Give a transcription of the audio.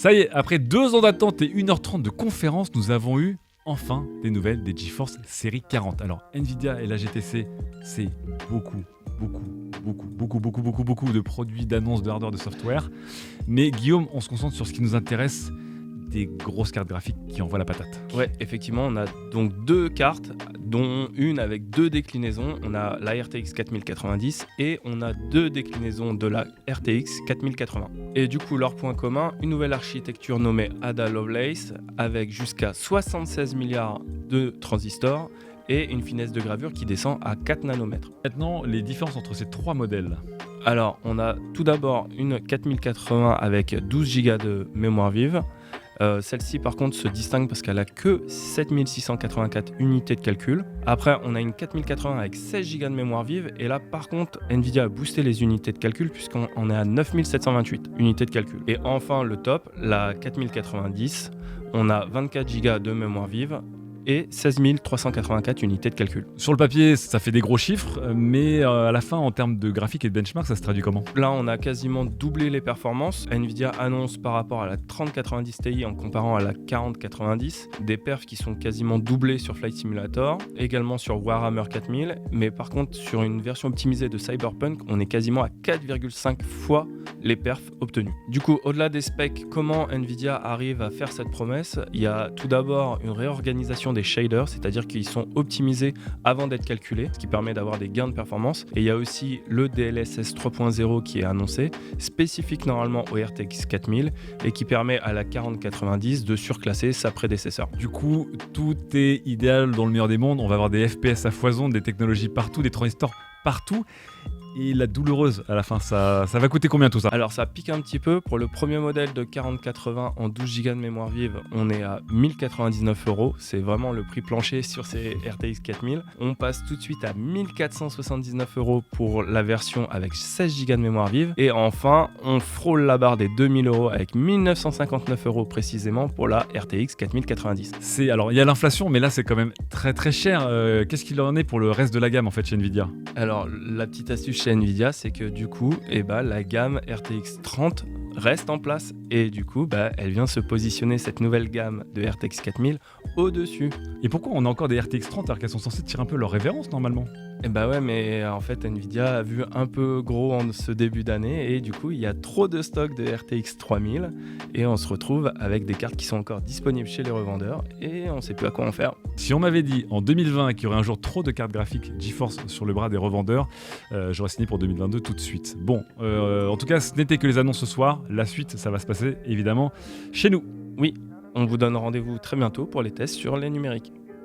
Ça y est, après 2 ans d'attente et 1h30 de conférence, nous avons eu enfin des nouvelles des GeForce Série 40. Alors, Nvidia et la GTC, c'est beaucoup de produits, d'annonces, de hardware, de software. Mais Guillaume, on se concentre sur ce qui nous intéresse, des grosses cartes graphiques qui envoient la patate. Ouais, effectivement, on a donc 2 cartes, dont une avec 2 déclinaisons. On a la RTX 4090 et on a 2 déclinaisons de la RTX 4080. Et du coup, leur point commun, une nouvelle architecture nommée Ada Lovelace avec jusqu'à 76 milliards de transistors et une finesse de gravure qui descend à 4 nanomètres. Maintenant, les différences entre ces 3 modèles. Alors, on a tout d'abord une 4080 avec 12 Go de mémoire vive. Celle-ci par contre se distingue parce qu'elle a que 7684 unités de calcul. Après on a une 4080 avec 16 Go de mémoire vive et là par contre Nvidia a boosté les unités de calcul puisqu'on est à 9728 unités de calcul. Et enfin le top, la 4090, on a 24 Go de mémoire vive et 16 384 unités de calcul. Sur le papier, ça fait des gros chiffres, mais à la fin, en termes de graphique et de benchmark, ça se traduit comment ? Là, on a quasiment doublé les performances. Nvidia annonce par rapport à la 3090 Ti en comparant à la 4090 des perfs qui sont quasiment doublés sur Flight Simulator, également sur Warhammer 4000, mais par contre, sur une version optimisée de Cyberpunk, on est quasiment à 4,5 fois les perfs obtenus. Du coup, au-delà des specs, comment Nvidia arrive à faire cette promesse ? Il y a tout d'abord une réorganisation des shaders, c'est-à-dire qu'ils sont optimisés avant d'être calculés, ce qui permet d'avoir des gains de performance. Et il y a aussi le DLSS 3.0 qui est annoncé, spécifique normalement au RTX 4000 et qui permet à la 4090 de surclasser sa prédécesseur. Du coup, tout est idéal dans le meilleur des mondes. On va avoir des FPS à foison, des technologies partout, des transistors partout. Et la douloureuse à la fin, ça va coûter combien tout ça ? Alors ça pique un petit peu. Pour le premier modèle de 4080 en 12 Go de mémoire vive, on est à 1099 €. C'est vraiment le prix plancher sur ces RTX 4000. On passe tout de suite à 1479 € pour la version avec 16 Go de mémoire vive. Et enfin, on frôle la barre des 2000 € avec 1959 € précisément pour la RTX 4090. Alors il y a l'inflation, mais là c'est quand même très très cher. Qu'est-ce qu'il en est pour le reste de la gamme en fait chez Nvidia ? Alors la petite astuce chez Nvidia, c'est que du coup, la gamme RTX 30 reste en place et du coup, elle vient se positionner cette nouvelle gamme de RTX 4000 au-dessus. Et pourquoi on a encore des RTX 30 alors qu'elles sont censées tirer un peu leur révérence normalement ? Ouais, mais en fait Nvidia a vu un peu gros en ce début d'année et du coup il y a trop de stock de RTX 3000 et on se retrouve avec des cartes qui sont encore disponibles chez les revendeurs et on sait plus à quoi en faire. Si on m'avait dit en 2020 qu'il y aurait un jour trop de cartes graphiques GeForce sur le bras des revendeurs, j'aurais signé pour 2022 tout de suite. Bon, en tout cas ce n'était que les annonces ce soir, la suite ça va se passer évidemment chez nous. Oui, on vous donne rendez-vous très bientôt pour les tests sur les numériques.